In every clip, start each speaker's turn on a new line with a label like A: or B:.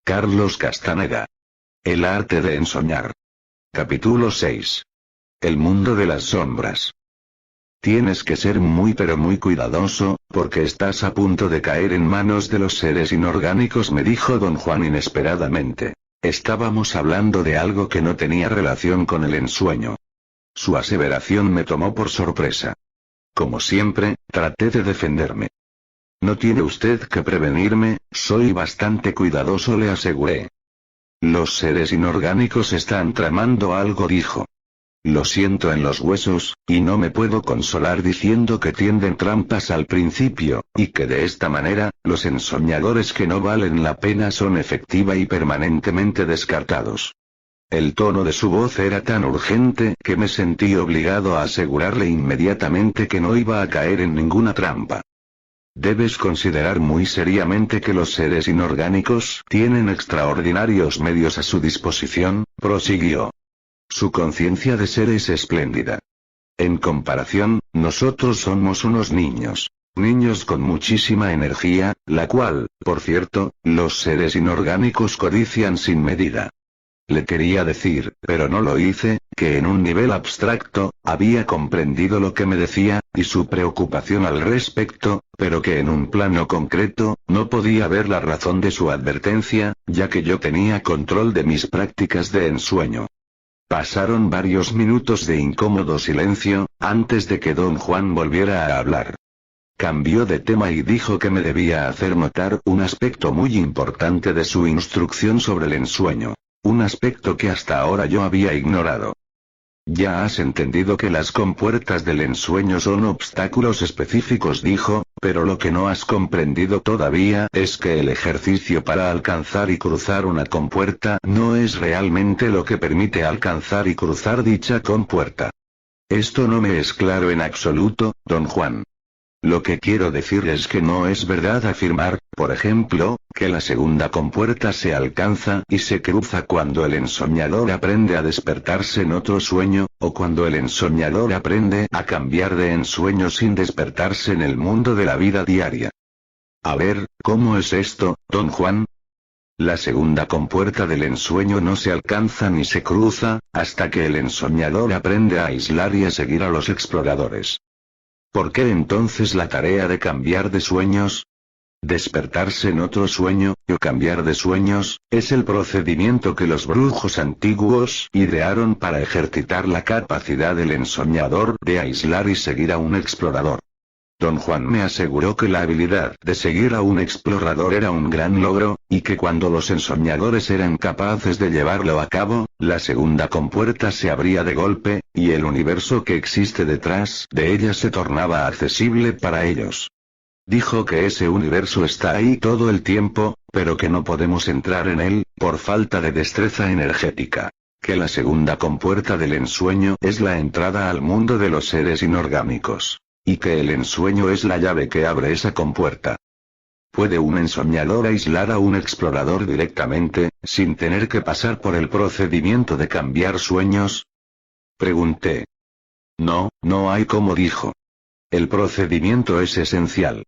A: Carlos Castaneda. El arte de ensoñar. Capítulo 6. El mundo de las sombras. Tienes que ser muy pero muy cuidadoso, porque estás a punto de caer en manos de los seres inorgánicos, me dijo don Juan inesperadamente. Estábamos hablando de algo que no tenía relación con el ensueño. Su aseveración me tomó por sorpresa. Como siempre, traté de defenderme. No tiene usted que prevenirme, soy bastante cuidadoso, le aseguré. Los seres inorgánicos están tramando algo, dijo. Lo siento en los huesos, y no me puedo consolar diciendo que tienden trampas al principio, y que de esta manera, los ensoñadores que no valen la pena son efectiva y permanentemente descartados. El tono de su voz era tan urgente que me sentí obligado a asegurarle inmediatamente que no iba a caer en ninguna trampa. Debes considerar muy seriamente que los seres inorgánicos tienen extraordinarios medios a su disposición, prosiguió. Su conciencia de ser es espléndida. En comparación, nosotros somos unos niños. Niños con muchísima energía, la cual, por cierto, los seres inorgánicos codician sin medida. Le quería decir, pero no lo hice, que en un nivel abstracto, había comprendido lo que me decía, y su preocupación al respecto, pero que en un plano concreto, no podía ver la razón de su advertencia, ya que yo tenía control de mis prácticas de ensueño. Pasaron varios minutos de incómodo silencio, antes de que don Juan volviera a hablar. Cambió de tema y dijo que me debía hacer notar un aspecto muy importante de su instrucción sobre el ensueño. Un aspecto que hasta ahora yo había ignorado. Ya has entendido que las compuertas del ensueño son obstáculos específicos, dijo, pero lo que no has comprendido todavía es que el ejercicio para alcanzar y cruzar una compuerta no es realmente lo que permite alcanzar y cruzar dicha compuerta. Esto no me es claro en absoluto, don Juan. Lo que quiero decir es que no es verdad afirmar, por ejemplo, que la segunda compuerta se alcanza y se cruza cuando el ensoñador aprende a despertarse en otro sueño, o cuando el ensoñador aprende a cambiar de ensueño sin despertarse en el mundo de la vida diaria. A ver, ¿cómo es esto, don Juan? La segunda compuerta del ensueño no se alcanza ni se cruza, hasta que el ensoñador aprende a aislar y a seguir a los exploradores. ¿Por qué entonces la tarea de cambiar de sueños? Despertarse en otro sueño, o cambiar de sueños, es el procedimiento que los brujos antiguos idearon para ejercitar la capacidad del ensoñador de aislar y seguir a un explorador. Don Juan me aseguró que la habilidad de seguir a un explorador era un gran logro, y que cuando los ensoñadores eran capaces de llevarlo a cabo, la segunda compuerta se abría de golpe, y el universo que existe detrás de ella se tornaba accesible para ellos. Dijo que ese universo está ahí todo el tiempo, pero que no podemos entrar en él, por falta de destreza energética. Que la segunda compuerta del ensueño es la entrada al mundo de los seres inorgánicos. Y que el ensueño es la llave que abre esa compuerta. ¿Puede un ensoñador aislar a un explorador directamente, sin tener que pasar por el procedimiento de cambiar sueños? Pregunté. No, no hay cómo, dijo. El procedimiento es esencial.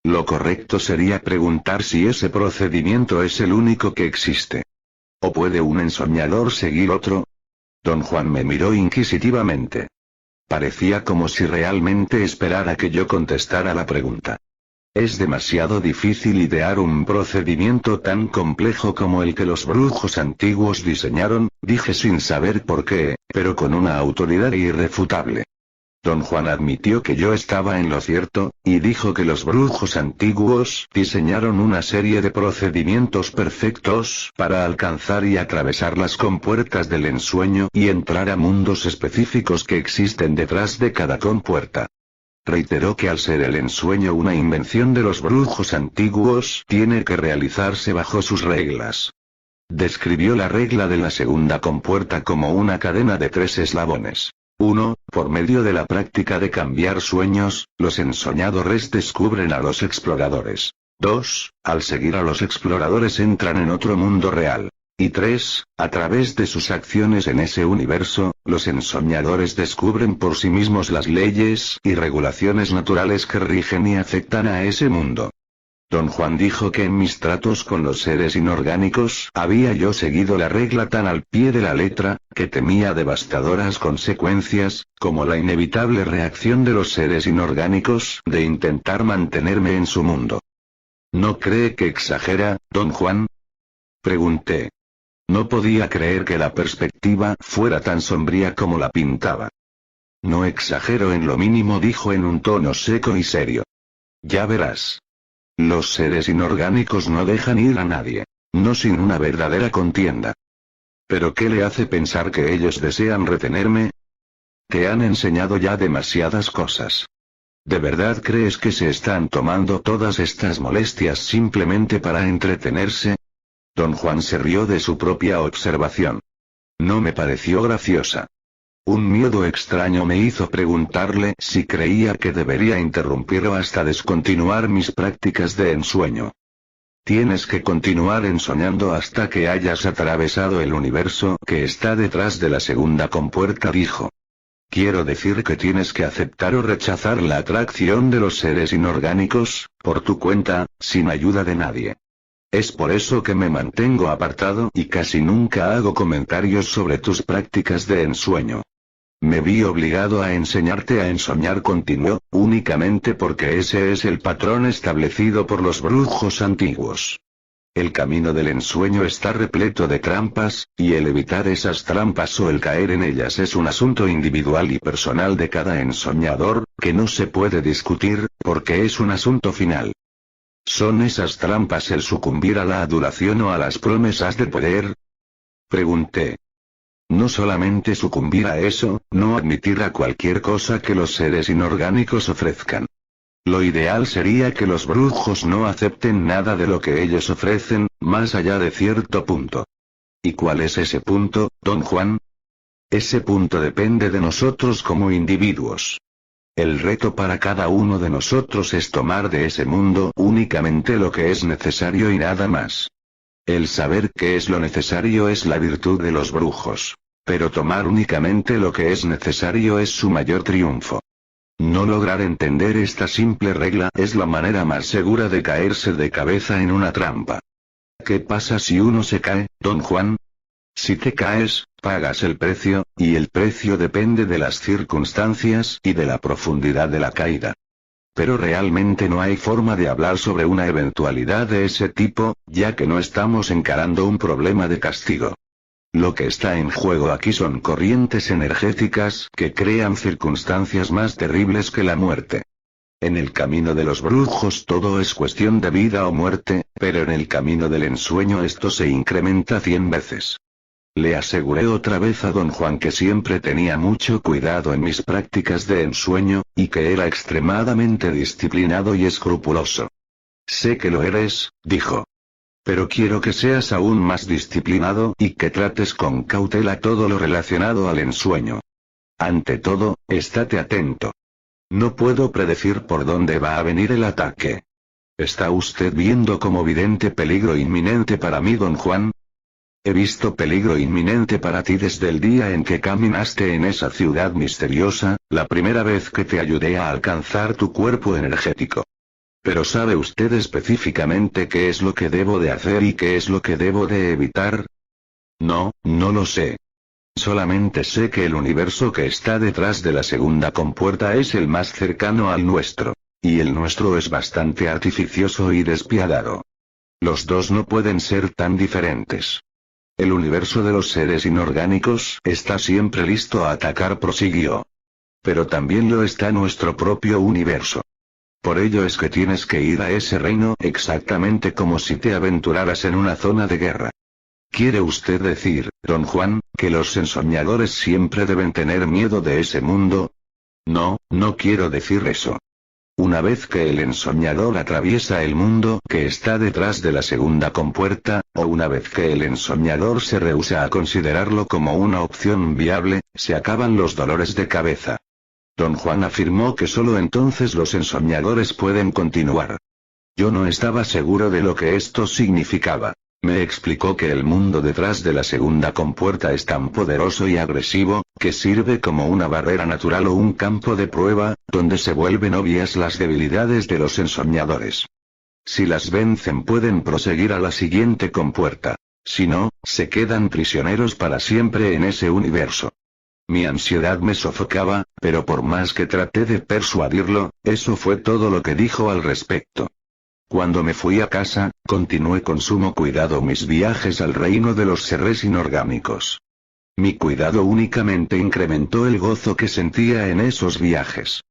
A: Lo correcto sería preguntar si ese procedimiento es el único que existe. ¿O puede un ensoñador seguir otro? Don Juan me miró inquisitivamente. Parecía como si realmente esperara que yo contestara la pregunta. Es demasiado difícil idear un procedimiento tan complejo como el que los brujos antiguos diseñaron, dije sin saber por qué, pero con una autoridad irrefutable. Don Juan admitió que yo estaba en lo cierto, y dijo que los brujos antiguos diseñaron una serie de procedimientos perfectos para alcanzar y atravesar las compuertas del ensueño y entrar a mundos específicos que existen detrás de cada compuerta. Reiteró que al ser el ensueño una invención de los brujos antiguos, tiene que realizarse bajo sus reglas. Describió la regla de la segunda compuerta como una cadena de 3 eslabones. 1. Por medio de la práctica de cambiar sueños, los ensoñadores descubren a los exploradores. 2. Al seguir a los exploradores entran en otro mundo real. Y 3. A través de sus acciones en ese universo, los ensoñadores descubren por sí mismos las leyes y regulaciones naturales que rigen y afectan a ese mundo. Don Juan dijo que en mis tratos con los seres inorgánicos había yo seguido la regla tan al pie de la letra, que temía devastadoras consecuencias, como la inevitable reacción de los seres inorgánicos de intentar mantenerme en su mundo. ¿No cree que exagera, don Juan? Pregunté. No podía creer que la perspectiva fuera tan sombría como la pintaba. No exagero en lo mínimo, dijo en un tono seco y serio. Ya verás. Los seres inorgánicos no dejan ir a nadie. No sin una verdadera contienda. ¿Pero qué le hace pensar que ellos desean retenerme? Te han enseñado ya demasiadas cosas. ¿De verdad crees que se están tomando todas estas molestias simplemente para entretenerse? Don Juan se rió de su propia observación. No me pareció graciosa. Un miedo extraño me hizo preguntarle si creía que debería interrumpir o hasta descontinuar mis prácticas de ensueño. Tienes que continuar ensoñando hasta que hayas atravesado el universo que está detrás de la segunda compuerta, dijo. Quiero decir que tienes que aceptar o rechazar la atracción de los seres inorgánicos, por tu cuenta, sin ayuda de nadie. Es por eso que me mantengo apartado y casi nunca hago comentarios sobre tus prácticas de ensueño. Me vi obligado a enseñarte a ensoñar, continuó, únicamente porque ese es el patrón establecido por los brujos antiguos. El camino del ensueño está repleto de trampas, y el evitar esas trampas o el caer en ellas es un asunto individual y personal de cada ensoñador, que no se puede discutir, porque es un asunto final. ¿Son esas trampas el sucumbir a la adulación o a las promesas de poder? Pregunté. No solamente sucumbir a eso, no admitir a cualquier cosa que los seres inorgánicos ofrezcan. Lo ideal sería que los brujos no acepten nada de lo que ellos ofrecen, más allá de cierto punto. ¿Y cuál es ese punto, don Juan? Ese punto depende de nosotros como individuos. El reto para cada uno de nosotros es tomar de ese mundo únicamente lo que es necesario y nada más. El saber qué es lo necesario es la virtud de los brujos. Pero tomar únicamente lo que es necesario es su mayor triunfo. No lograr entender esta simple regla es la manera más segura de caerse de cabeza en una trampa. ¿Qué pasa si uno se cae, don Juan? Si te caes, pagas el precio, y el precio depende de las circunstancias y de la profundidad de la caída. Pero realmente no hay forma de hablar sobre una eventualidad de ese tipo, ya que no estamos encarando un problema de castigo. Lo que está en juego aquí son corrientes energéticas que crean circunstancias más terribles que la muerte. En el camino de los brujos todo es cuestión de vida o muerte, pero en el camino del ensueño esto se incrementa 100 veces. Le aseguré otra vez a don Juan que siempre tenía mucho cuidado en mis prácticas de ensueño, y que era extremadamente disciplinado y escrupuloso. Sé que lo eres, dijo. Pero quiero que seas aún más disciplinado y que trates con cautela todo lo relacionado al ensueño. Ante todo, estate atento. No puedo predecir por dónde va a venir el ataque. ¿Está usted viendo como vidente peligro inminente para mí, don Juan? He visto peligro inminente para ti desde el día en que caminaste en esa ciudad misteriosa, la primera vez que te ayudé a alcanzar tu cuerpo energético. Pero ¿sabe usted específicamente qué es lo que debo de hacer y qué es lo que debo de evitar? No, no lo sé. Solamente sé que el universo que está detrás de la segunda compuerta es el más cercano al nuestro. Y el nuestro es bastante artificioso y despiadado. Los dos no pueden ser tan diferentes. El universo de los seres inorgánicos está siempre listo a atacar, prosiguió. Pero también lo está nuestro propio universo. Por ello es que tienes que ir a ese reino exactamente como si te aventuraras en una zona de guerra. ¿Quiere usted decir, don Juan, que los ensoñadores siempre deben tener miedo de ese mundo? No, no quiero decir eso. Una vez que el ensoñador atraviesa el mundo que está detrás de la segunda compuerta, o una vez que el ensoñador se rehúsa a considerarlo como una opción viable, se acaban los dolores de cabeza. Don Juan afirmó que solo entonces los ensoñadores pueden continuar. Yo no estaba seguro de lo que esto significaba. Me explicó que el mundo detrás de la segunda compuerta es tan poderoso y agresivo, que sirve como una barrera natural o un campo de prueba, donde se vuelven obvias las debilidades de los ensoñadores. Si las vencen pueden proseguir a la siguiente compuerta. Si no, se quedan prisioneros para siempre en ese universo. Mi ansiedad me sofocaba, pero por más que traté de persuadirlo, eso fue todo lo que dijo al respecto. Cuando me fui a casa, continué con sumo cuidado mis viajes al reino de los seres inorgánicos. Mi cuidado únicamente incrementó el gozo que sentía en esos viajes.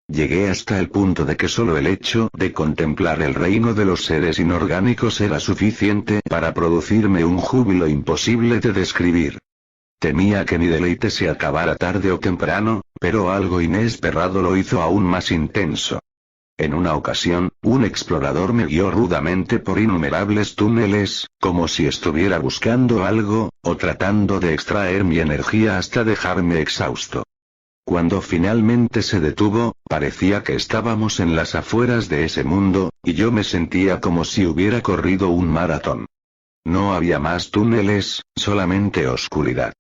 A: Llegué hasta el punto de que solo el hecho de contemplar el reino de los seres inorgánicos era suficiente para producirme un júbilo imposible de describir. Temía que mi deleite se acabara tarde o temprano, pero algo inesperado lo hizo aún más intenso. En una ocasión, un explorador me guió rudamente por innumerables túneles, como si estuviera buscando algo, o tratando de extraer mi energía hasta dejarme exhausto. Cuando finalmente se detuvo, parecía que estábamos en las afueras de ese mundo, y yo me sentía como si hubiera corrido un maratón. No había más túneles, solamente oscuridad.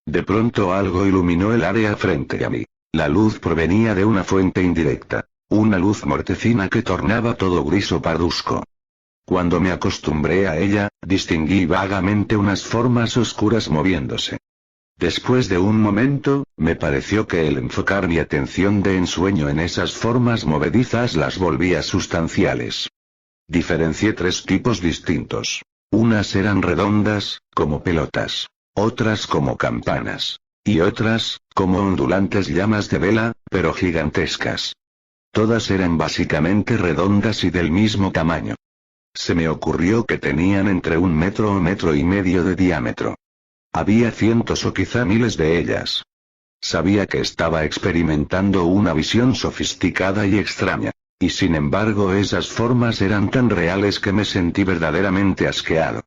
A: De pronto algo iluminó el área frente a mí. La luz provenía de una fuente indirecta. Una luz mortecina que tornaba todo gris o parduzco. Cuando me acostumbré a ella, distinguí vagamente unas formas oscuras moviéndose. Después de un momento, me pareció que el enfocar mi atención de ensueño en esas formas movedizas las volvía sustanciales. Diferencié tres tipos distintos. Unas eran redondas, como pelotas. Otras como campanas. Y otras, como ondulantes llamas de vela, pero gigantescas. Todas eran básicamente redondas y del mismo tamaño. Se me ocurrió que tenían entre 1 metro o 1,5 metros de diámetro. Había cientos o quizá miles de ellas. Sabía que estaba experimentando una visión sofisticada y extraña. Y sin embargo esas formas eran tan reales que me sentí verdaderamente asqueado.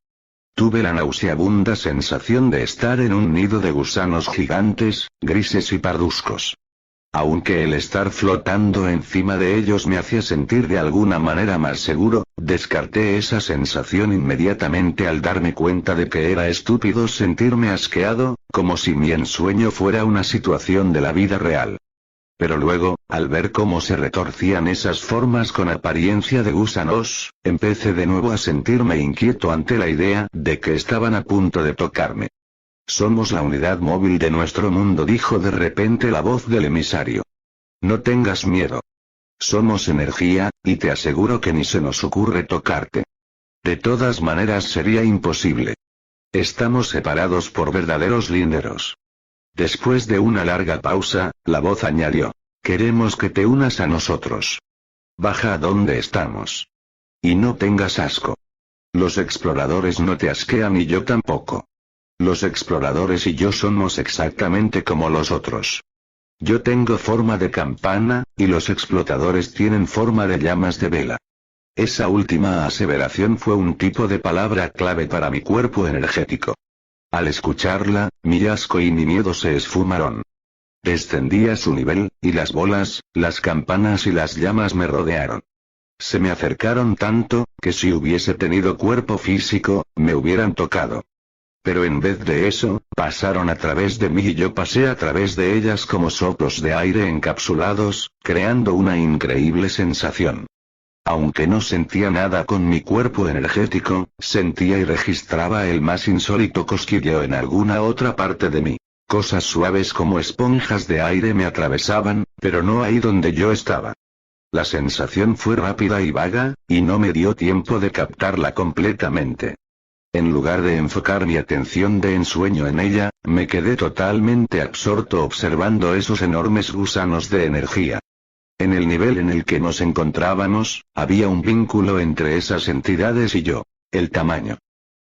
A: Tuve la nauseabunda sensación de estar en un nido de gusanos gigantes, grises y parduzcos. Aunque el estar flotando encima de ellos me hacía sentir de alguna manera más seguro, descarté esa sensación inmediatamente al darme cuenta de que era estúpido sentirme asqueado, como si mi ensueño fuera una situación de la vida real. Pero luego, al ver cómo se retorcían esas formas con apariencia de gusanos, empecé de nuevo a sentirme inquieto ante la idea de que estaban a punto de tocarme. Somos la unidad móvil de nuestro mundo, dijo de repente la voz del emisario. No tengas miedo. Somos energía, y te aseguro que ni se nos ocurre tocarte. De todas maneras sería imposible. Estamos separados por verdaderos linderos. Después de una larga pausa, la voz añadió. Queremos que te unas a nosotros. Baja a donde estamos. Y no tengas asco. Los exploradores no te asquean y yo tampoco. Los exploradores y yo somos exactamente como los otros. Yo tengo forma de campana, y los explotadores tienen forma de llamas de vela. Esa última aseveración fue un tipo de palabra clave para mi cuerpo energético. Al escucharla, mi asco y mi miedo se esfumaron. Descendí a su nivel, y las bolas, las campanas y las llamas me rodearon. Se me acercaron tanto, que si hubiese tenido cuerpo físico, me hubieran tocado. Pero en vez de eso, pasaron a través de mí y yo pasé a través de ellas como soplos de aire encapsulados, creando una increíble sensación. Aunque no sentía nada con mi cuerpo energético, sentía y registraba el más insólito cosquilleo en alguna otra parte de mí. Cosas suaves como esponjas de aire me atravesaban, pero no ahí donde yo estaba. La sensación fue rápida y vaga, y no me dio tiempo de captarla completamente. En lugar de enfocar mi atención de ensueño en ella, me quedé totalmente absorto observando esos enormes gusanos de energía. En el nivel en el que nos encontrábamos, había un vínculo entre esas entidades y yo. El tamaño.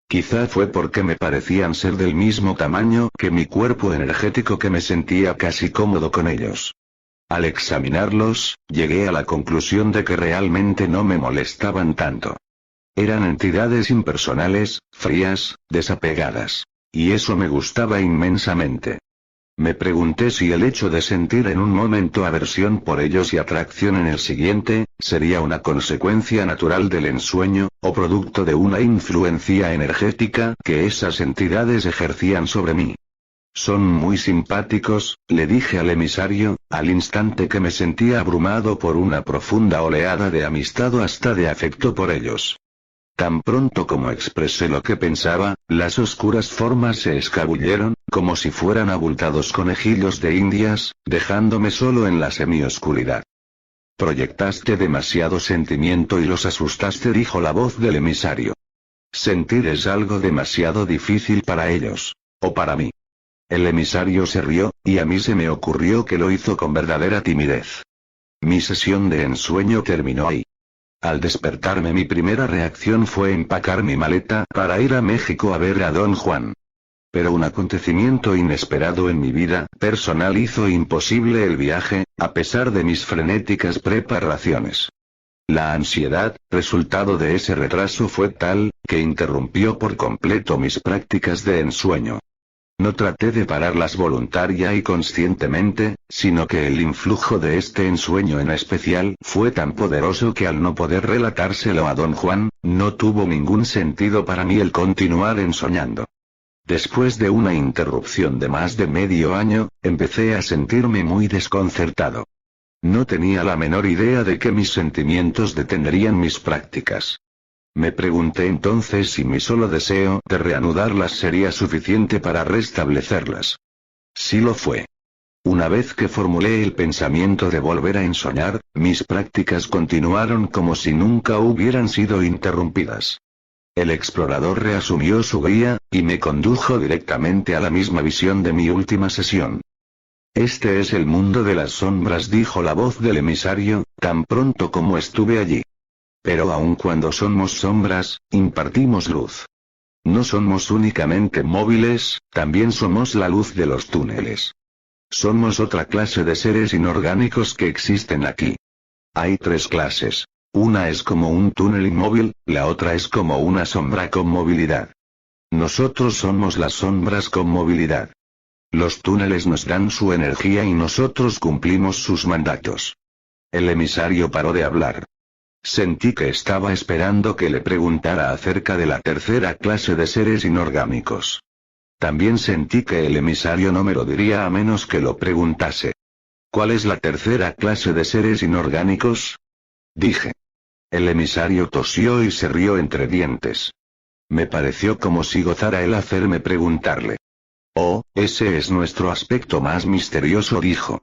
A: Quizá fue porque me parecían ser del mismo tamaño que mi cuerpo energético que me sentía casi cómodo con ellos. Al examinarlos, llegué a la conclusión de que realmente no me molestaban tanto. Eran entidades impersonales, frías, desapegadas. Y eso me gustaba inmensamente. Me pregunté si el hecho de sentir en un momento aversión por ellos y atracción en el siguiente, sería una consecuencia natural del ensueño, o producto de una influencia energética que esas entidades ejercían sobre mí. Son muy simpáticos, le dije al emisario, al instante que me sentía abrumado por una profunda oleada de amistad o hasta de afecto por ellos. Tan pronto como expresé lo que pensaba, las oscuras formas se escabulleron, como si fueran abultados conejillos de indias, dejándome solo en la semioscuridad. Proyectaste demasiado sentimiento y los asustaste, dijo la voz del emisario. Sentir es algo demasiado difícil para ellos. O para mí. El emisario se rió, y a mí se me ocurrió que lo hizo con verdadera timidez. Mi sesión de ensueño terminó ahí. Al despertarme mi primera reacción fue empacar mi maleta para ir a México a ver a Don Juan. Pero un acontecimiento inesperado en mi vida personal hizo imposible el viaje, a pesar de mis frenéticas preparaciones. La ansiedad, resultado de ese retraso, fue tal, que interrumpió por completo mis prácticas de ensueño. No traté de pararlas voluntaria y conscientemente, sino que el influjo de este ensueño en especial fue tan poderoso que al no poder relatárselo a Don Juan, no tuvo ningún sentido para mí el continuar ensoñando. Después de una interrupción de más de medio año, empecé a sentirme muy desconcertado. No tenía la menor idea de que mis sentimientos detendrían mis prácticas. Me pregunté entonces si mi solo deseo de reanudarlas sería suficiente para restablecerlas. Sí lo fue. Una vez que formulé el pensamiento de volver a ensoñar, mis prácticas continuaron como si nunca hubieran sido interrumpidas. El explorador reasumió su guía, y me condujo directamente a la misma visión de mi última sesión. Este es el mundo de las sombras, dijo la voz del emisario, tan pronto como estuve allí. Pero aun cuando somos sombras, impartimos luz. No somos únicamente móviles, también somos la luz de los túneles. Somos otra clase de seres inorgánicos que existen aquí. Hay tres clases. Una es como un túnel inmóvil, la otra es como una sombra con movilidad. Nosotros somos las sombras con movilidad. Los túneles nos dan su energía y nosotros cumplimos sus mandatos. El emisario paró de hablar. Sentí que estaba esperando que le preguntara acerca de la tercera clase de seres inorgánicos. También sentí que el emisario no me lo diría a menos que lo preguntase. ¿Cuál es la tercera clase de seres inorgánicos? Dije. El emisario tosió y se rió entre dientes. Me pareció como si gozara el hacerme preguntarle. Oh, ese es nuestro aspecto más misterioso, dijo.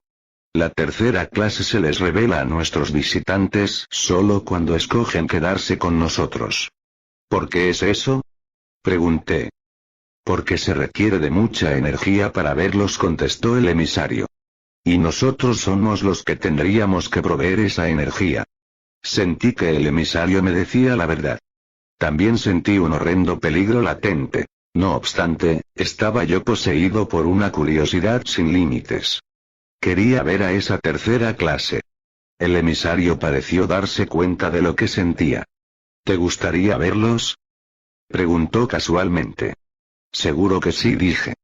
A: La tercera clase se les revela a nuestros visitantes solo cuando escogen quedarse con nosotros. ¿Por qué es eso? Pregunté. Porque se requiere de mucha energía para verlos, contestó el emisario. Y nosotros somos los que tendríamos que proveer esa energía. Sentí que el emisario me decía la verdad. También sentí un horrendo peligro latente. No obstante, estaba yo poseído por una curiosidad sin límites. Quería ver a esa tercera clase. El emisario pareció darse cuenta de lo que sentía. ¿Te gustaría verlos? Preguntó casualmente. Seguro que sí, dije.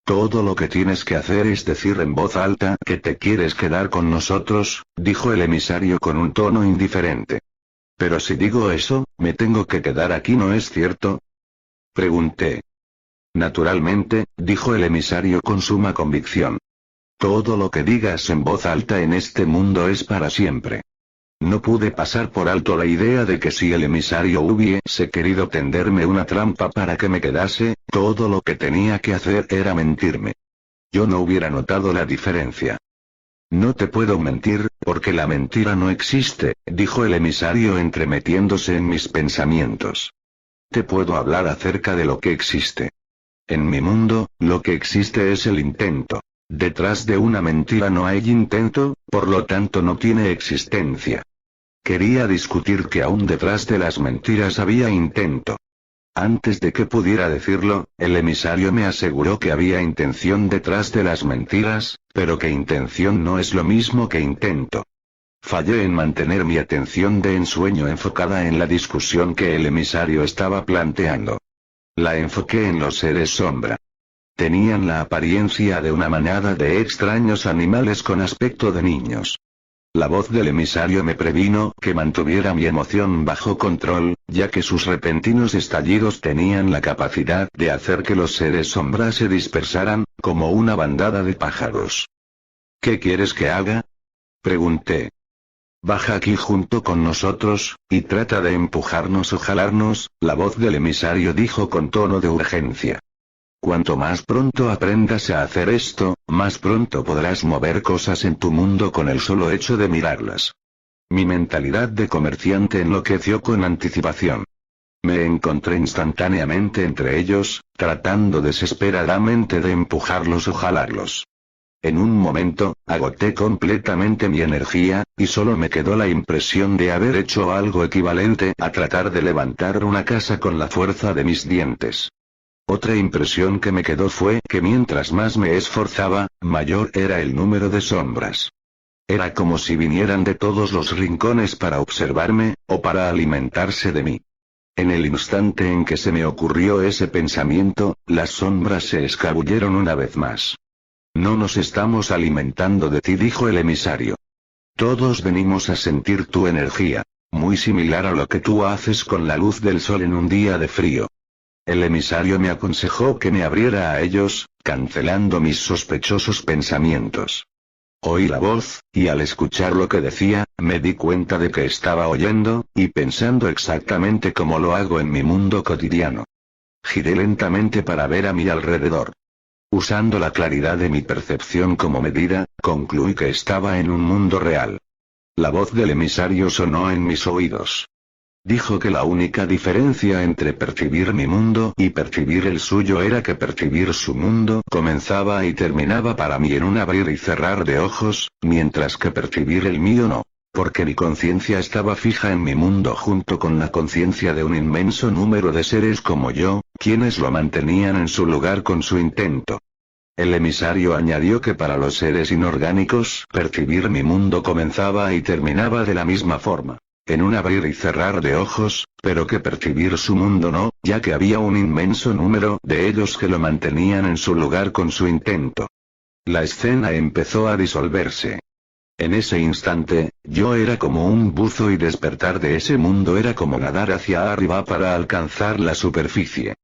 A: Todo lo que tienes que hacer es decir en voz alta que te quieres quedar con nosotros, dijo el emisario con un tono indiferente. Pero si digo eso, me tengo que quedar aquí, ¿no es cierto? Pregunté. Naturalmente, dijo el emisario con suma convicción. Todo lo que digas en voz alta en este mundo es para siempre. No pude pasar por alto la idea de que si el emisario hubiese querido tenderme una trampa para que me quedase, todo lo que tenía que hacer era mentirme. Yo no hubiera notado la diferencia. No te puedo mentir, porque la mentira no existe, dijo el emisario entremetiéndose en mis pensamientos. Te puedo hablar acerca de lo que existe. En mi mundo, lo que existe es el intento. Detrás de una mentira no hay intento, por lo tanto no tiene existencia. Quería discutir que aún detrás de las mentiras había intento. Antes de que pudiera decirlo, el emisario me aseguró que había intención detrás de las mentiras, pero que intención no es lo mismo que intento. Fallé en mantener mi atención de ensueño enfocada en la discusión que el emisario estaba planteando. La enfoqué en los seres sombra. Tenían la apariencia de una manada de extraños animales con aspecto de niños. La voz del emisario me previno que mantuviera mi emoción bajo control, ya que sus repentinos estallidos tenían la capacidad de hacer que los seres sombra se dispersaran, como una bandada de pájaros. ¿Qué quieres que haga? Pregunté. Baja aquí junto con nosotros, y trata de empujarnos o jalarnos, la voz del emisario dijo con tono de urgencia. Cuanto más pronto aprendas a hacer esto, más pronto podrás mover cosas en tu mundo con el solo hecho de mirarlas. Mi mentalidad de comerciante enloqueció con anticipación. Me encontré instantáneamente entre ellos, tratando desesperadamente de empujarlos o jalarlos. En un momento, agoté completamente mi energía, y solo me quedó la impresión de haber hecho algo equivalente a tratar de levantar una casa con la fuerza de mis dientes. Otra impresión que me quedó fue que mientras más me esforzaba, mayor era el número de sombras. Era como si vinieran de todos los rincones para observarme, o para alimentarse de mí. En el instante en que se me ocurrió ese pensamiento, las sombras se escabulleron una vez más. No nos estamos alimentando de ti, dijo el emisario. Todos venimos a sentir tu energía, muy similar a lo que tú haces con la luz del sol en un día de frío. El emisario me aconsejó que me abriera a ellos, cancelando mis sospechosos pensamientos. Oí la voz, y al escuchar lo que decía, me di cuenta de que estaba oyendo, y pensando exactamente como lo hago en mi mundo cotidiano. Giré lentamente para ver a mi alrededor. Usando la claridad de mi percepción como medida, concluí que estaba en un mundo real. La voz del emisario sonó en mis oídos. Dijo que la única diferencia entre percibir mi mundo y percibir el suyo era que percibir su mundo comenzaba y terminaba para mí en un abrir y cerrar de ojos, mientras que percibir el mío no, porque mi conciencia estaba fija en mi mundo junto con la conciencia de un inmenso número de seres como yo, quienes lo mantenían en su lugar con su intento. El emisario añadió que para los seres inorgánicos, percibir mi mundo comenzaba y terminaba de la misma forma, en un abrir y cerrar de ojos, pero que percibir su mundo no, ya que había un inmenso número de ellos que lo mantenían en su lugar con su intento. La escena empezó a disolverse. En ese instante, yo era como un buzo y despertar de ese mundo era como nadar hacia arriba para alcanzar la superficie.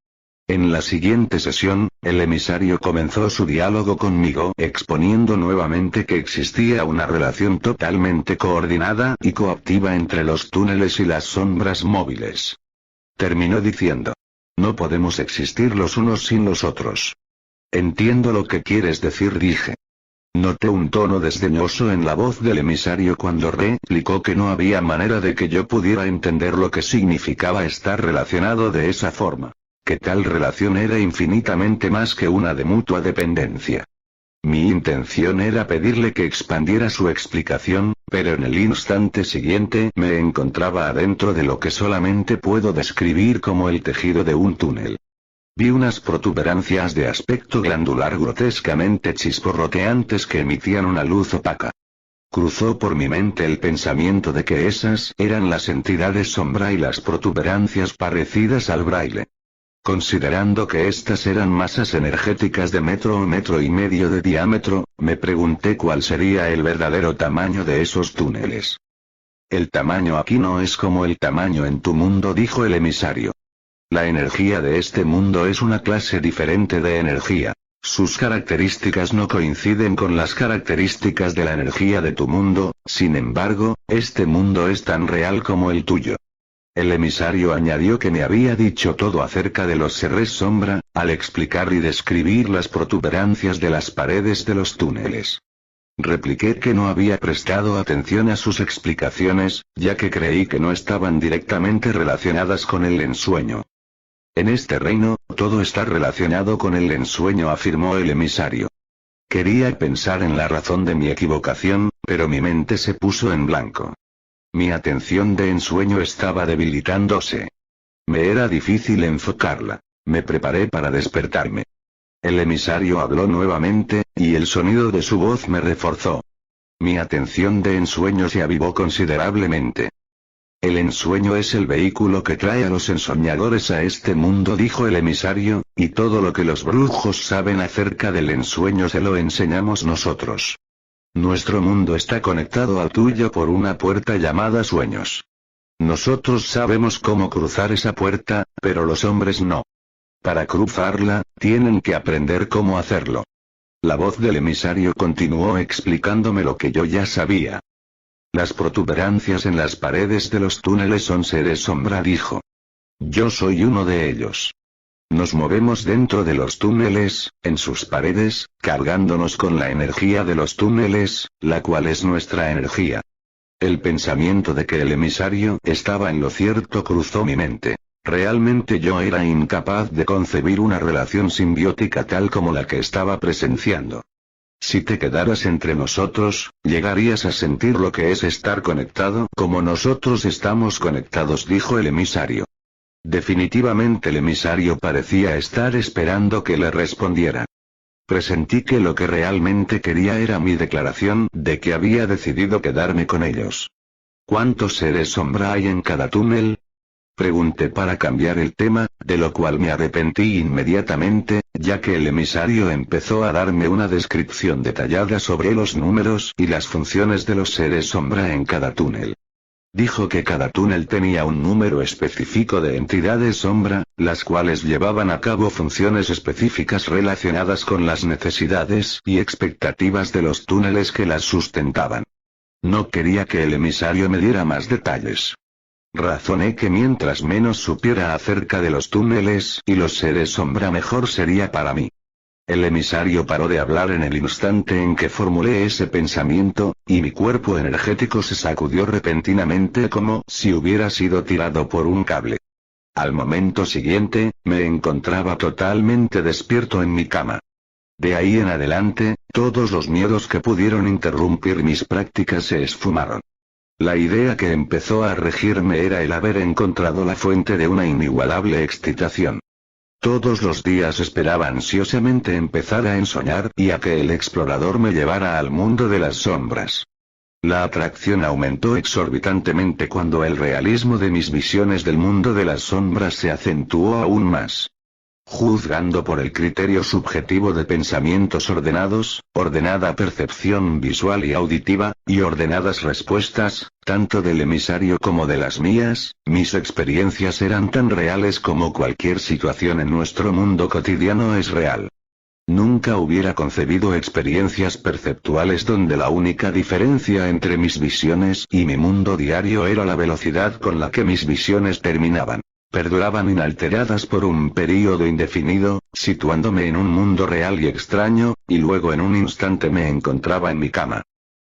A: En la siguiente sesión, el emisario comenzó su diálogo conmigo exponiendo nuevamente que existía una relación totalmente coordinada y coactiva entre los túneles y las sombras móviles. Terminó diciendo: no podemos existir los unos sin los otros. Entiendo lo que quieres decir, dije. Noté un tono desdeñoso en la voz del emisario cuando replicó que no había manera de que yo pudiera entender lo que significaba estar relacionado de esa forma. Que tal relación era infinitamente más que una de mutua dependencia. Mi intención era pedirle que expandiera su explicación, pero en el instante siguiente me encontraba adentro de lo que solamente puedo describir como el tejido de un túnel. Vi unas protuberancias de aspecto glandular grotescamente chisporroteantes que emitían una luz opaca. Cruzó por mi mente el pensamiento de que esas eran las entidades sombra y las protuberancias parecidas al braille. Considerando que estas eran masas energéticas de metro o metro y medio de diámetro, me pregunté cuál sería el verdadero tamaño de esos túneles. El tamaño aquí no es como el tamaño en tu mundo, dijo el emisario. La energía de este mundo es una clase diferente de energía. Sus características no coinciden con las características de la energía de tu mundo, sin embargo, este mundo es tan real como el tuyo. El emisario añadió que me había dicho todo acerca de los seres sombra, al explicar y describir las protuberancias de las paredes de los túneles. Repliqué que no había prestado atención a sus explicaciones, ya que creí que no estaban directamente relacionadas con el ensueño. En este reino, todo está relacionado con el ensueño, afirmó el emisario. Quería pensar en la razón de mi equivocación, pero mi mente se puso en blanco. Mi atención de ensueño estaba debilitándose. Me era difícil enfocarla. Me preparé para despertarme. El emisario habló nuevamente, y el sonido de su voz me reforzó. Mi atención de ensueño se avivó considerablemente. El ensueño es el vehículo que trae a los ensoñadores a este mundo, dijo el emisario, y todo lo que los brujos saben acerca del ensueño se lo enseñamos nosotros. Nuestro mundo está conectado al tuyo por una puerta llamada sueños. Nosotros sabemos cómo cruzar esa puerta, pero los hombres no. Para cruzarla, tienen que aprender cómo hacerlo. La voz del emisario continuó explicándome lo que yo ya sabía. Las protuberancias en las paredes de los túneles son seres sombra, dijo. Yo soy uno de ellos. Nos movemos dentro de los túneles, en sus paredes, cargándonos con la energía de los túneles, la cual es nuestra energía. El pensamiento de que el emisario estaba en lo cierto cruzó mi mente. Realmente yo era incapaz de concebir una relación simbiótica tal como la que estaba presenciando. Si te quedaras entre nosotros, llegarías a sentir lo que es estar conectado como nosotros estamos conectados, dijo el emisario. Definitivamente el emisario parecía estar esperando que le respondiera. Presentí que lo que realmente quería era mi declaración de que había decidido quedarme con ellos. ¿Cuántos seres sombra hay en cada túnel? Pregunté para cambiar el tema, de lo cual me arrepentí inmediatamente, ya que el emisario empezó a darme una descripción detallada sobre los números y las funciones de los seres sombra en cada túnel. Dijo que cada túnel tenía un número específico de entidades sombra, las cuales llevaban a cabo funciones específicas relacionadas con las necesidades y expectativas de los túneles que las sustentaban. No quería que el emisario me diera más detalles. Razoné que mientras menos supiera acerca de los túneles y los seres sombra mejor sería para mí. El emisario paró de hablar en el instante en que formulé ese pensamiento, y mi cuerpo energético se sacudió repentinamente como si hubiera sido tirado por un cable. Al momento siguiente, me encontraba totalmente despierto en mi cama. De ahí en adelante, todos los miedos que pudieron interrumpir mis prácticas se esfumaron. La idea que empezó a regirme era el haber encontrado la fuente de una inigualable excitación. Todos los días esperaba ansiosamente empezar a ensoñar y a que el explorador me llevara al mundo de las sombras. La atracción aumentó exorbitantemente cuando el realismo de mis visiones del mundo de las sombras se acentuó aún más. Juzgando por el criterio subjetivo de pensamientos ordenados, ordenada percepción visual y auditiva, y ordenadas respuestas, tanto del emisario como de las mías, mis experiencias eran tan reales como cualquier situación en nuestro mundo cotidiano es real. Nunca hubiera concebido experiencias perceptuales donde la única diferencia entre mis visiones y mi mundo diario era la velocidad con la que mis visiones terminaban. Perduraban inalteradas por un período indefinido, situándome en un mundo real y extraño, y luego en un instante me encontraba en mi cama.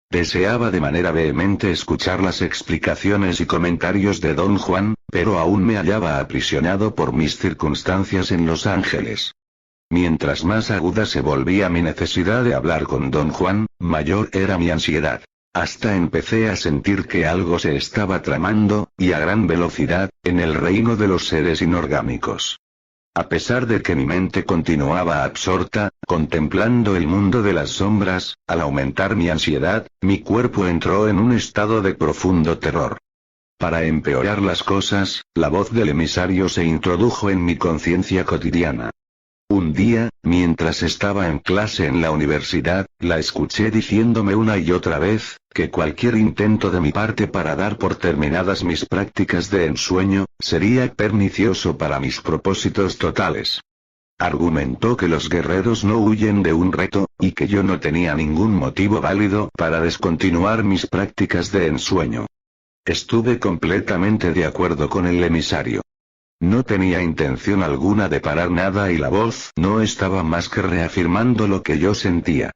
A: Deseaba de manera vehemente escuchar las explicaciones y comentarios de Don Juan, pero aún me hallaba aprisionado por mis circunstancias en Los Ángeles. Mientras más aguda se volvía mi necesidad de hablar con Don Juan, mayor era mi ansiedad. Hasta empecé a sentir que algo se estaba tramando, y a gran velocidad, en el reino de los seres inorgánicos. A pesar de que mi mente continuaba absorta, contemplando el mundo de las sombras, al aumentar mi ansiedad, mi cuerpo entró en un estado de profundo terror. Para empeorar las cosas, la voz del emisario se introdujo en mi conciencia cotidiana. Un día, mientras estaba en clase en la universidad, la escuché diciéndome una y otra vez, que cualquier intento de mi parte para dar por terminadas mis prácticas de ensueño, sería pernicioso para mis propósitos totales. Argumentó que los guerreros no huyen de un reto, y que yo no tenía ningún motivo válido para descontinuar mis prácticas de ensueño. Estuve completamente de acuerdo con el emisario. No tenía intención alguna de parar nada y la voz no estaba más que reafirmando lo que yo sentía.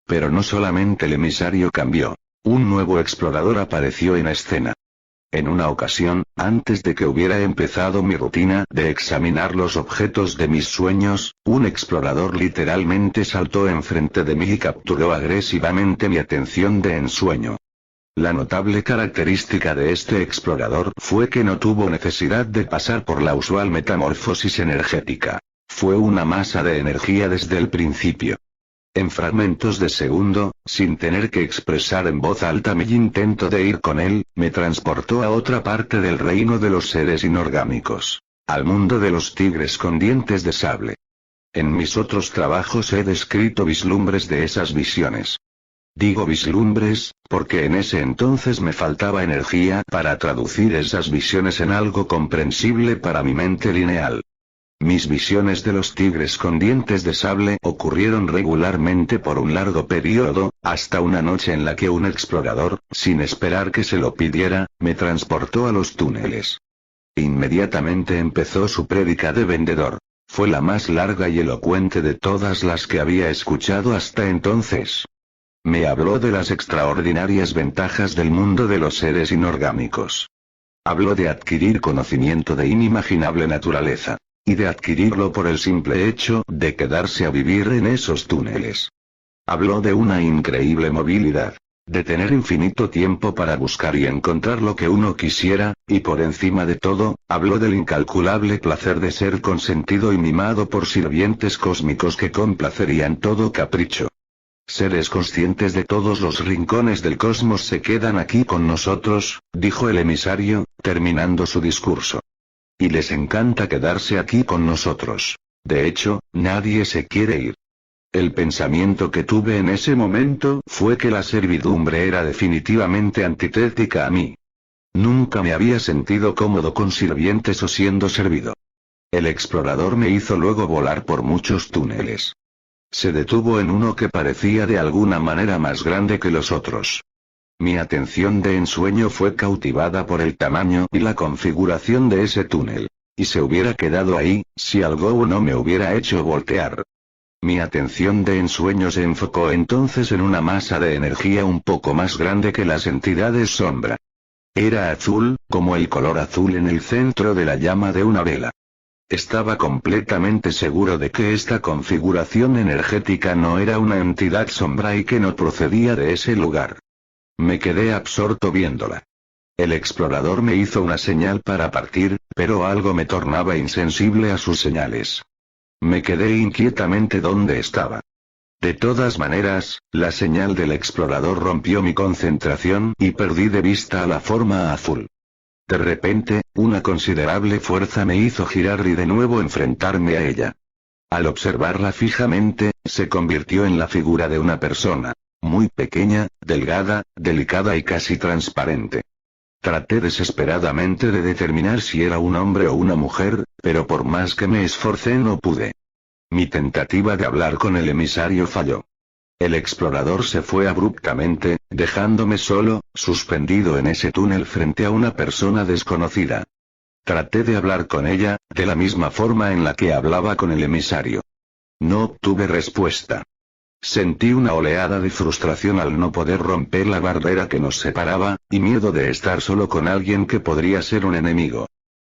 A: Pero no solamente el emisario cambió. Un nuevo explorador apareció en escena. En una ocasión, antes de que hubiera empezado mi rutina de examinar los objetos de mis sueños, un explorador literalmente saltó enfrente de mí y capturó agresivamente mi atención de ensueño. La notable característica de este explorador fue que no tuvo necesidad de pasar por la usual metamorfosis energética. Fue una masa de energía desde el principio. En fragmentos de segundo, sin tener que expresar en voz alta mi intento de ir con él, me transportó a otra parte del reino de los seres inorgánicos. Al mundo de los tigres con dientes de sable. En mis otros trabajos he descrito vislumbres de esas visiones. Digo vislumbres, porque en ese entonces me faltaba energía para traducir esas visiones en algo comprensible para mi mente lineal. Mis visiones de los tigres con dientes de sable ocurrieron regularmente por un largo periodo, hasta una noche en la que un explorador, sin esperar que se lo pidiera, me transportó a los túneles. Inmediatamente empezó su prédica de vendedor. Fue la más larga y elocuente de todas las que había escuchado hasta entonces. Me habló de las extraordinarias ventajas del mundo de los seres inorgánicos. Habló de adquirir conocimiento de inimaginable naturaleza. Y de adquirirlo por el simple hecho de quedarse a vivir en esos túneles. Habló de una increíble movilidad. De tener infinito tiempo para buscar y encontrar lo que uno quisiera, y por encima de todo, habló del incalculable placer de ser consentido y mimado por sirvientes cósmicos que complacerían todo capricho. Seres conscientes de todos los rincones del cosmos se quedan aquí con nosotros, dijo el emisario, terminando su discurso. Y les encanta quedarse aquí con nosotros. De hecho, nadie se quiere ir. El pensamiento que tuve en ese momento fue que la servidumbre era definitivamente antitética a mí. Nunca me había sentido cómodo con sirvientes o siendo servido. El explorador me hizo luego volar por muchos túneles. Se detuvo en uno que parecía de alguna manera más grande que los otros. Mi atención de ensueño fue cautivada por el tamaño y la configuración de ese túnel. Y se hubiera quedado ahí, si algo no me hubiera hecho voltear. Mi atención de ensueño se enfocó entonces en una masa de energía un poco más grande que las entidades sombra. Era azul, como el color azul en el centro de la llama de una vela. Estaba completamente seguro de que esta configuración energética no era una entidad sombra y que no procedía de ese lugar. Me quedé absorto viéndola. El explorador me hizo una señal para partir, pero algo me tornaba insensible a sus señales. Me quedé inquietamente donde estaba. De todas maneras, la señal del explorador rompió mi concentración y perdí de vista a la forma azul. De repente, una considerable fuerza me hizo girar y de nuevo enfrentarme a ella. Al observarla fijamente, se convirtió en la figura de una persona. Muy pequeña, delgada, delicada y casi transparente. Traté desesperadamente de determinar si era un hombre o una mujer, pero por más que me esforcé no pude. Mi tentativa de hablar con el emisario falló. El explorador se fue abruptamente, dejándome solo, suspendido en ese túnel frente a una persona desconocida. Traté de hablar con ella, de la misma forma en la que hablaba con el emisario. No obtuve respuesta. Sentí una oleada de frustración al no poder romper la barrera que nos separaba, y miedo de estar solo con alguien que podría ser un enemigo.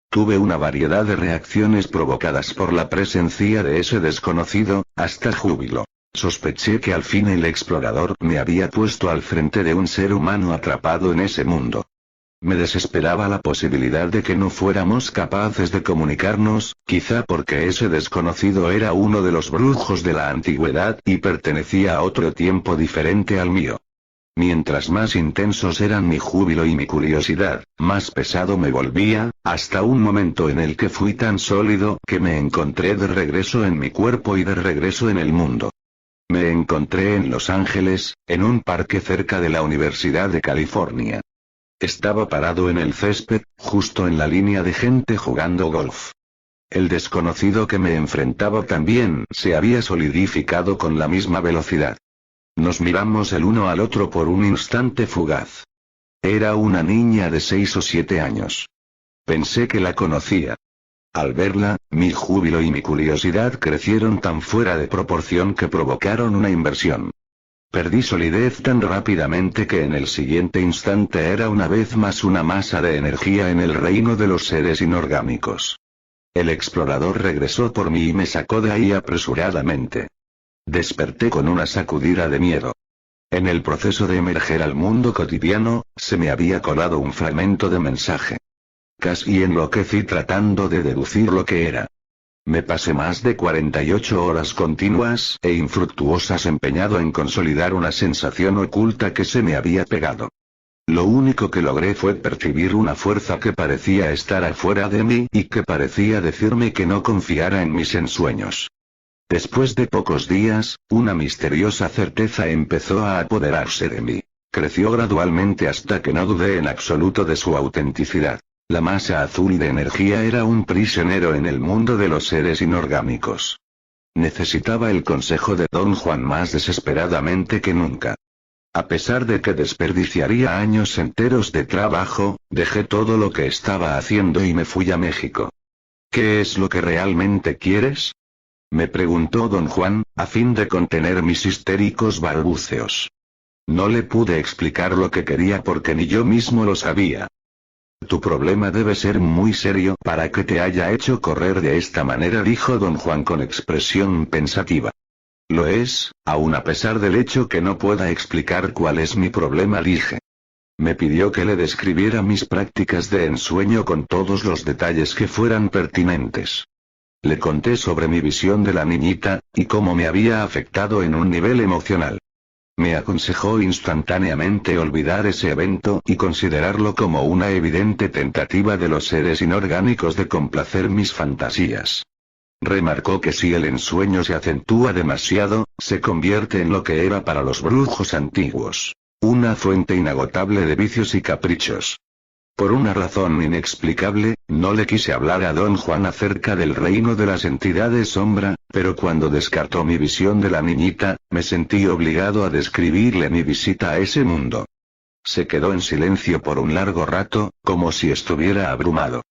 A: Tuve una variedad de reacciones provocadas por la presencia de ese desconocido, hasta júbilo. Sospeché que al fin el explorador me había puesto al frente de un ser humano atrapado en ese mundo. Me desesperaba la posibilidad de que no fuéramos capaces de comunicarnos, quizá porque ese desconocido era uno de los brujos de la antigüedad y pertenecía a otro tiempo diferente al mío. Mientras más intensos eran mi júbilo y mi curiosidad, más pesado me volvía, hasta un momento en el que fui tan sólido que me encontré de regreso en mi cuerpo y de regreso en el mundo. Me encontré en Los Ángeles, en un parque cerca de la Universidad de California. Estaba parado en el césped, justo en la línea de gente jugando golf. El desconocido que me enfrentaba también se había solidificado con la misma velocidad. Nos miramos el uno al otro por un instante fugaz. Era una niña de 6 o 7 años. Pensé que la conocía. Al verla, mi júbilo y mi curiosidad crecieron tan fuera de proporción que provocaron una inversión. Perdí solidez tan rápidamente que en el siguiente instante era una vez más una masa de energía en el reino de los seres inorgánicos. El explorador regresó por mí y me sacó de ahí apresuradamente. Desperté con una sacudida de miedo. En el proceso de emerger al mundo cotidiano, se me había colado un fragmento de mensaje. Casi enloquecí tratando de deducir lo que era. Me pasé más de 48 horas continuas e infructuosas empeñado en consolidar una sensación oculta que se me había pegado. Lo único que logré fue percibir una fuerza que parecía estar afuera de mí y que parecía decirme que no confiara en mis ensueños. Después de pocos días, una misteriosa certeza empezó a apoderarse de mí. Creció gradualmente hasta que no dudé en absoluto de su autenticidad. La masa azul de energía era un prisionero en el mundo de los seres inorgánicos. Necesitaba el consejo de Don Juan más desesperadamente que nunca. A pesar de que desperdiciaría años enteros de trabajo, dejé todo lo que estaba haciendo y me fui a México. ¿Qué es lo que realmente quieres?, me preguntó Don Juan, a fin de contener mis histéricos balbuceos. No le pude explicar lo que quería porque ni yo mismo lo sabía. Tu problema debe ser muy serio para que te haya hecho correr de esta manera, dijo Don Juan con expresión pensativa. Lo es, aun a pesar del hecho que no pueda explicar cuál es mi problema, dije. Me pidió que le describiera mis prácticas de ensueño con todos los detalles que fueran pertinentes. Le conté sobre mi visión de la niñita, y cómo me había afectado en un nivel emocional. Me aconsejó instantáneamente olvidar ese evento y considerarlo como una evidente tentativa de los seres inorgánicos de complacer mis fantasías. Remarcó que si el ensueño se acentúa demasiado, se convierte en lo que era para los brujos antiguos: una fuente inagotable de vicios y caprichos. Por una razón inexplicable, no le quise hablar a Don Juan acerca del reino de las entidades sombra, pero cuando descartó mi visión de la niñita, me sentí obligado a describirle mi visita a ese mundo. Se quedó en silencio por un largo rato, como si estuviera abrumado.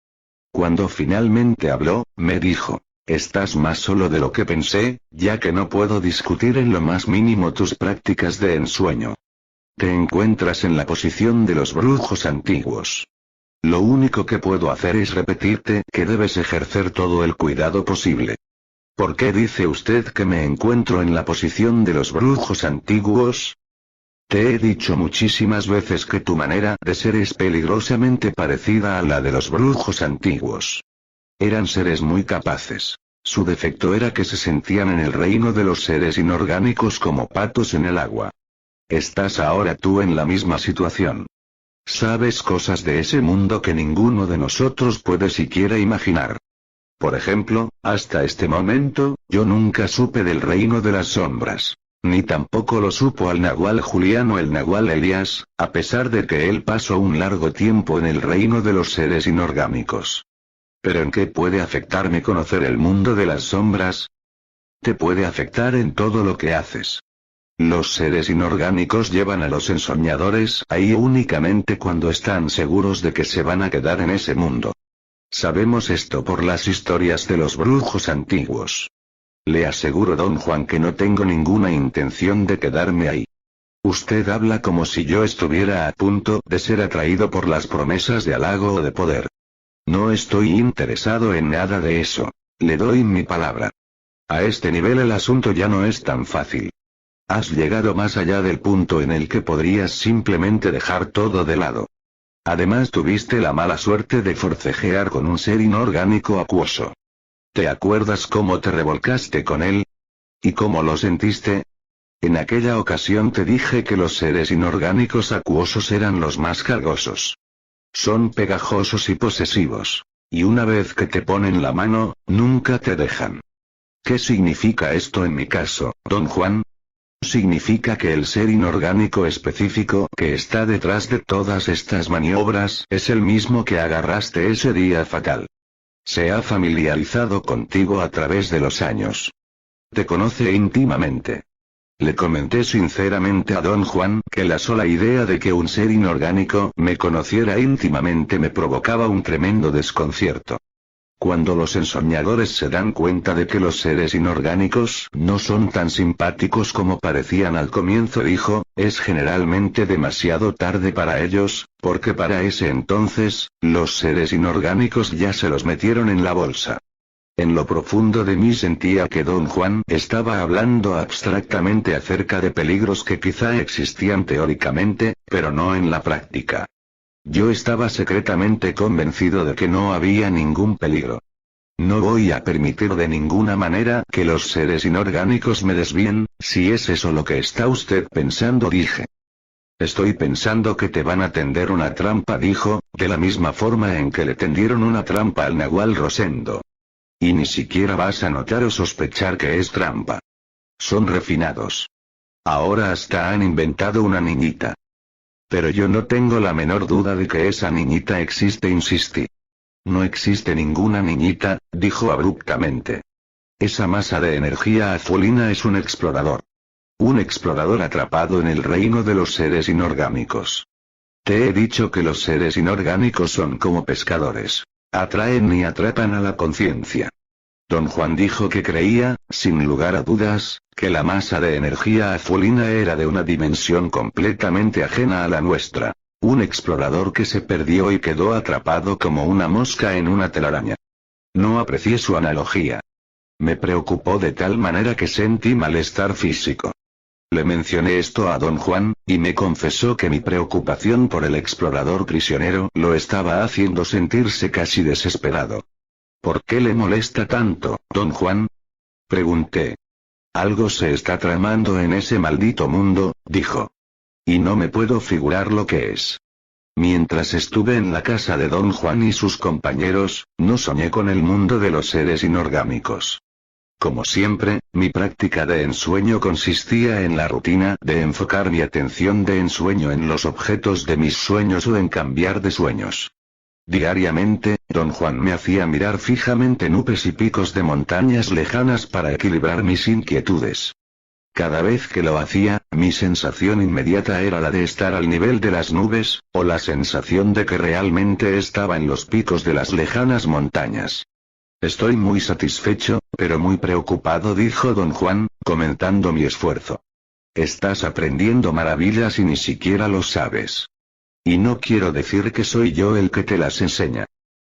A: Cuando finalmente habló, me dijo: estás más solo de lo que pensé, ya que no puedo discutir en lo más mínimo tus prácticas de ensueño. Te encuentras en la posición de los brujos antiguos. Lo único que puedo hacer es repetirte que debes ejercer todo el cuidado posible. ¿Por qué dice usted que me encuentro en la posición de los brujos antiguos? Te he dicho muchísimas veces que tu manera de ser es peligrosamente parecida a la de los brujos antiguos. Eran seres muy capaces. Su defecto era que se sentían en el reino de los seres inorgánicos como patos en el agua. Estás ahora tú en la misma situación. Sabes cosas de ese mundo que ninguno de nosotros puede siquiera imaginar. Por ejemplo, hasta este momento, yo nunca supe del reino de las sombras. Ni tampoco lo supo el nahual Julián o el nahual Elías, a pesar de que él pasó un largo tiempo en el reino de los seres inorgánicos. ¿Pero en qué puede afectarme conocer el mundo de las sombras? Te puede afectar en todo lo que haces. Los seres inorgánicos llevan a los ensoñadores ahí únicamente cuando están seguros de que se van a quedar en ese mundo. Sabemos esto por las historias de los brujos antiguos. Le aseguro, Don Juan, que no tengo ninguna intención de quedarme ahí. Usted habla como si yo estuviera a punto de ser atraído por las promesas de halago o de poder. No estoy interesado en nada de eso. Le doy mi palabra. A este nivel el asunto ya no es tan fácil. Has llegado más allá del punto en el que podrías simplemente dejar todo de lado. Además tuviste la mala suerte de forcejear con un ser inorgánico acuoso. ¿Te acuerdas cómo te revolcaste con él? ¿Y cómo lo sentiste? En aquella ocasión te dije que los seres inorgánicos acuosos eran los más cargosos. Son pegajosos y posesivos. Y una vez que te ponen la mano, nunca te dejan. ¿Qué significa esto en mi caso, Don Juan? Significa que el ser inorgánico específico que está detrás de todas estas maniobras es el mismo que agarraste ese día fatal. Se ha familiarizado contigo a través de los años. Te conoce íntimamente. Le comenté sinceramente a Don Juan que la sola idea de que un ser inorgánico me conociera íntimamente me provocaba un tremendo desconcierto. Cuando los ensoñadores se dan cuenta de que los seres inorgánicos no son tan simpáticos como parecían al comienzo, dijo, es generalmente demasiado tarde para ellos, porque para ese entonces, los seres inorgánicos ya se los metieron en la bolsa. En lo profundo de mí sentía que Don Juan estaba hablando abstractamente acerca de peligros que quizá existían teóricamente, pero no en la práctica. Yo estaba secretamente convencido de que no había ningún peligro. No voy a permitir de ninguna manera que los seres inorgánicos me desvíen, si es eso lo que está usted pensando, dije. Estoy pensando que te van a tender una trampa, dijo, de la misma forma en que le tendieron una trampa al nahual Rosendo. Y ni siquiera vas a notar o sospechar que es trampa. Son refinados. Ahora hasta han inventado una niñita. Pero yo no tengo la menor duda de que esa niñita existe, insistí. No existe ninguna niñita, dijo abruptamente. Esa masa de energía azulina es un explorador. Un explorador atrapado en el reino de los seres inorgánicos. Te he dicho que los seres inorgánicos son como pescadores. Atraen y atrapan a la conciencia. Don Juan dijo que creía, sin lugar a dudas, que la masa de energía azulina era de una dimensión completamente ajena a la nuestra. Un explorador que se perdió y quedó atrapado como una mosca en una telaraña. No aprecié su analogía. Me preocupó de tal manera que sentí malestar físico. Le mencioné esto a don Juan, y me confesó que mi preocupación por el explorador prisionero lo estaba haciendo sentirse casi desesperado. ¿Por qué le molesta tanto, don Juan? Pregunté. Algo se está tramando en ese maldito mundo, dijo. Y no me puedo figurar lo que es. Mientras estuve en la casa de don Juan y sus compañeros, no soñé con el mundo de los seres inorgánicos. Como siempre, mi práctica de ensueño consistía en la rutina de enfocar mi atención de ensueño en los objetos de mis sueños o en cambiar de sueños. Diariamente, don Juan me hacía mirar fijamente nubes y picos de montañas lejanas para equilibrar mis inquietudes. Cada vez que lo hacía, mi sensación inmediata era la de estar al nivel de las nubes, o la sensación de que realmente estaba en los picos de las lejanas montañas. Estoy muy satisfecho, pero muy preocupado, dijo don Juan, comentando mi esfuerzo. Estás aprendiendo maravillas y ni siquiera lo sabes. Y no quiero decir que soy yo el que te las enseña.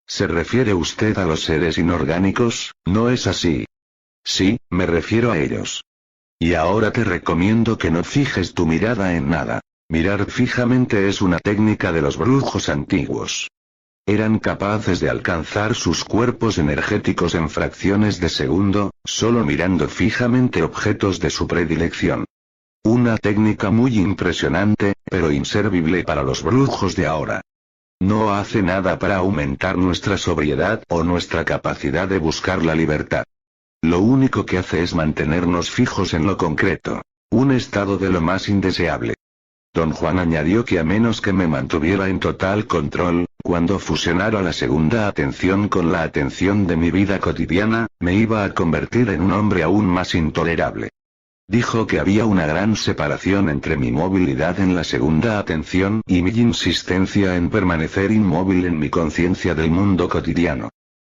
A: ¿Se refiere usted a los seres inorgánicos? ¿No es así? Sí, me refiero a ellos. Y ahora te recomiendo que no fijes tu mirada en nada. Mirar fijamente es una técnica de los brujos antiguos. Eran capaces de alcanzar sus cuerpos energéticos en fracciones de segundo, solo mirando fijamente objetos de su predilección. Una técnica muy impresionante, pero inservible para los brujos de ahora. No hace nada para aumentar nuestra sobriedad o nuestra capacidad de buscar la libertad. Lo único que hace es mantenernos fijos en lo concreto. Un estado de lo más indeseable. Don Juan añadió que a menos que me mantuviera en total control, cuando fusionara la segunda atención con la atención de mi vida cotidiana, me iba a convertir en un hombre aún más intolerable. Dijo que había una gran separación entre mi movilidad en la segunda atención y mi insistencia en permanecer inmóvil en mi conciencia del mundo cotidiano.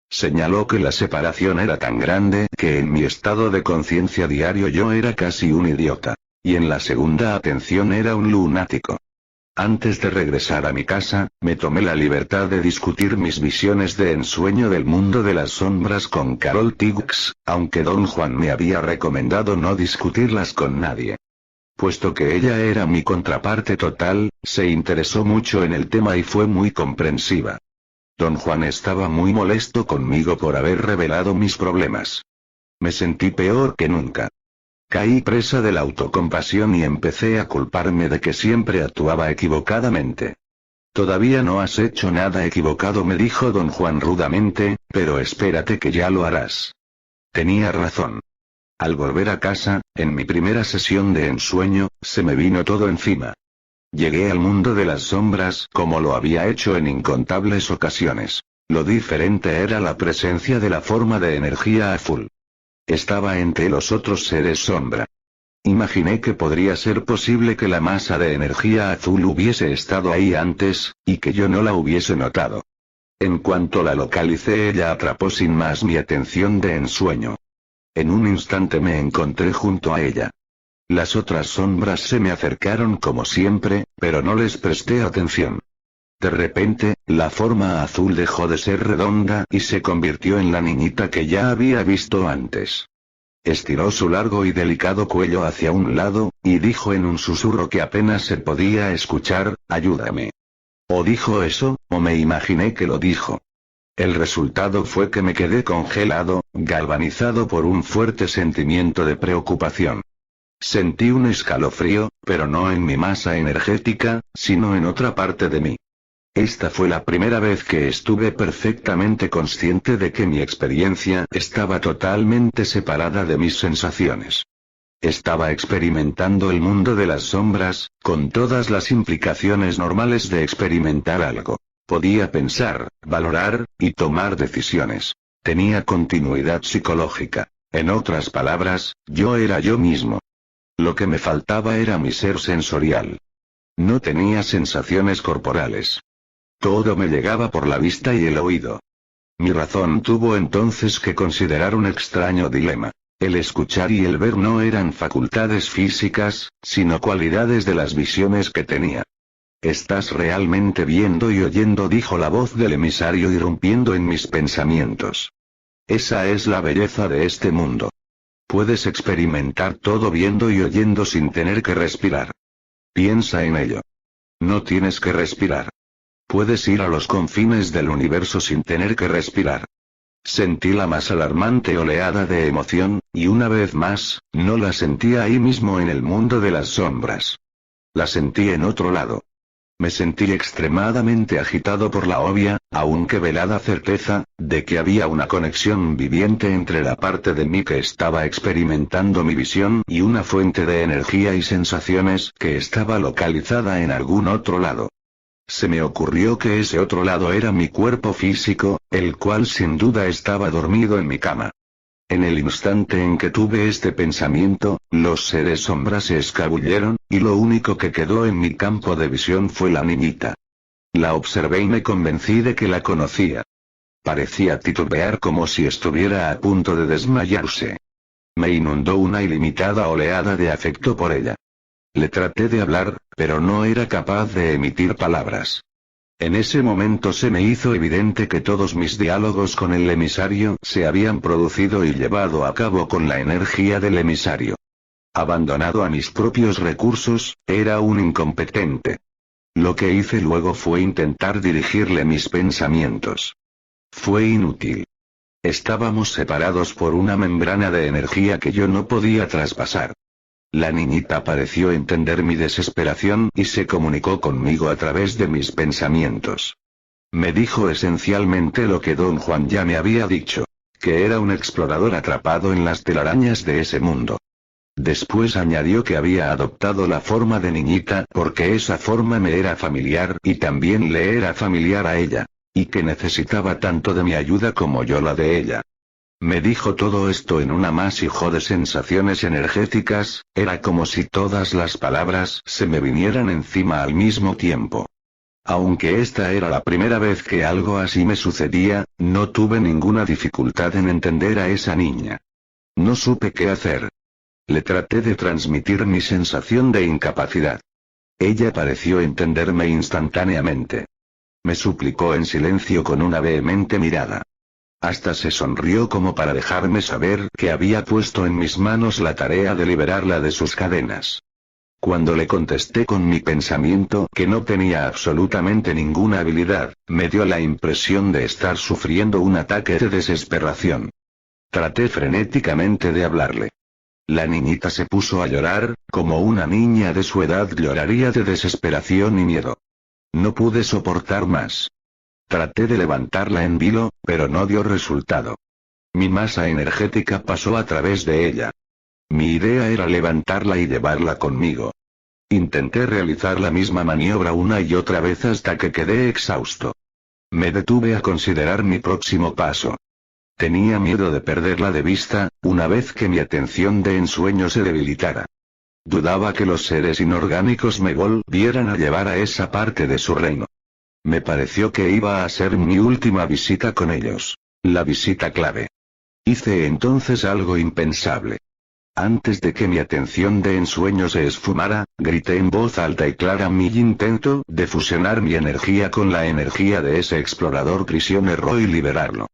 A: Señaló que la separación era tan grande que en mi estado de conciencia diario yo era casi un idiota. Y en la segunda atención era un lunático. Antes de regresar a mi casa, me tomé la libertad de discutir mis visiones de ensueño del mundo de las sombras con Carol Tiggs, aunque don Juan me había recomendado no discutirlas con nadie. Puesto que ella era mi contraparte total, se interesó mucho en el tema y fue muy comprensiva. Don Juan estaba muy molesto conmigo por haber revelado mis problemas. Me sentí peor que nunca. Caí presa de la autocompasión y empecé a culparme de que siempre actuaba equivocadamente. Todavía no has hecho nada equivocado, me dijo don Juan rudamente, pero espérate que ya lo harás. Tenía razón. Al volver a casa, en mi primera sesión de ensueño, se me vino todo encima. Llegué al mundo de las sombras como lo había hecho en incontables ocasiones. Lo diferente era la presencia de la forma de energía azul. Estaba entre los otros seres sombra. Imaginé que podría ser posible que la masa de energía azul hubiese estado ahí antes, y que yo no la hubiese notado. En cuanto la localicé, ella atrapó sin más mi atención de ensueño. En un instante me encontré junto a ella. Las otras sombras se me acercaron como siempre, pero no les presté atención. De repente, la forma azul dejó de ser redonda y se convirtió en la niñita que ya había visto antes. Estiró su largo y delicado cuello hacia un lado, y dijo en un susurro que apenas se podía escuchar, «Ayúdame». O dijo eso, o me imaginé que lo dijo. El resultado fue que me quedé congelado, galvanizado por un fuerte sentimiento de preocupación. Sentí un escalofrío, pero no en mi masa energética, sino en otra parte de mí. Esta fue la primera vez que estuve perfectamente consciente de que mi experiencia estaba totalmente separada de mis sensaciones. Estaba experimentando el mundo de las sombras, con todas las implicaciones normales de experimentar algo. Podía pensar, valorar, y tomar decisiones. Tenía continuidad psicológica. En otras palabras, yo era yo mismo. Lo que me faltaba era mi ser sensorial. No tenía sensaciones corporales. Todo me llegaba por la vista y el oído. Mi razón tuvo entonces que considerar un extraño dilema. El escuchar y el ver no eran facultades físicas, sino cualidades de las visiones que tenía. «Estás realmente viendo y oyendo», dijo la voz del emisario irrumpiendo en mis pensamientos. «Esa es la belleza de este mundo. Puedes experimentar todo viendo y oyendo sin tener que respirar. Piensa en ello. No tienes que respirar. Puedes ir a los confines del universo sin tener que respirar». Sentí la más alarmante oleada de emoción, y una vez más, no la sentí ahí mismo en el mundo de las sombras. La sentí en otro lado. Me sentí extremadamente agitado por la obvia, aunque velada certeza, de que había una conexión viviente entre la parte de mí que estaba experimentando mi visión y una fuente de energía y sensaciones que estaba localizada en algún otro lado. Se me ocurrió que ese otro lado era mi cuerpo físico, el cual sin duda estaba dormido en mi cama. En el instante en que tuve este pensamiento, los seres sombra se escabulleron, y lo único que quedó en mi campo de visión fue la niñita. La observé y me convencí de que la conocía. Parecía titubear como si estuviera a punto de desmayarse. Me inundó una ilimitada oleada de afecto por ella. Le traté de hablar, pero no era capaz de emitir palabras. En ese momento se me hizo evidente que todos mis diálogos con el emisario se habían producido y llevado a cabo con la energía del emisario. Abandonado a mis propios recursos, era un incompetente. Lo que hice luego fue intentar dirigirle mis pensamientos. Fue inútil. Estábamos separados por una membrana de energía que yo no podía traspasar. La niñita pareció entender mi desesperación y se comunicó conmigo a través de mis pensamientos. Me dijo esencialmente lo que don Juan ya me había dicho, que era un explorador atrapado en las telarañas de ese mundo. Después añadió que había adoptado la forma de niñita porque esa forma me era familiar y también le era familiar a ella, y que necesitaba tanto de mi ayuda como yo la de ella. Me dijo todo esto en un amasijo de sensaciones energéticas, era como si todas las palabras se me vinieran encima al mismo tiempo. Aunque esta era la primera vez que algo así me sucedía, no tuve ninguna dificultad en entender a esa niña. No supe qué hacer. Le traté de transmitir mi sensación de incapacidad. Ella pareció entenderme instantáneamente. Me suplicó en silencio con una vehemente mirada. Hasta se sonrió como para dejarme saber que había puesto en mis manos la tarea de liberarla de sus cadenas. Cuando le contesté con mi pensamiento que no tenía absolutamente ninguna habilidad, me dio la impresión de estar sufriendo un ataque de desesperación. Traté frenéticamente de hablarle. La niñita se puso a llorar, como una niña de su edad lloraría de desesperación y miedo. No pude soportar más. Traté de levantarla en vilo, pero no dio resultado. Mi masa energética pasó a través de ella. Mi idea era levantarla y llevarla conmigo. Intenté realizar la misma maniobra una y otra vez hasta que quedé exhausto. Me detuve a considerar mi próximo paso. Tenía miedo de perderla de vista, una vez que mi atención de ensueño se debilitara. Dudaba que los seres inorgánicos me volvieran a llevar a esa parte de su reino. Me pareció que iba a ser mi última visita con ellos. La visita clave. Hice entonces algo impensable. Antes de que mi atención de ensueño se esfumara, grité en voz alta y clara mi intento de fusionar mi energía con la energía de ese explorador prisionero y liberarlo.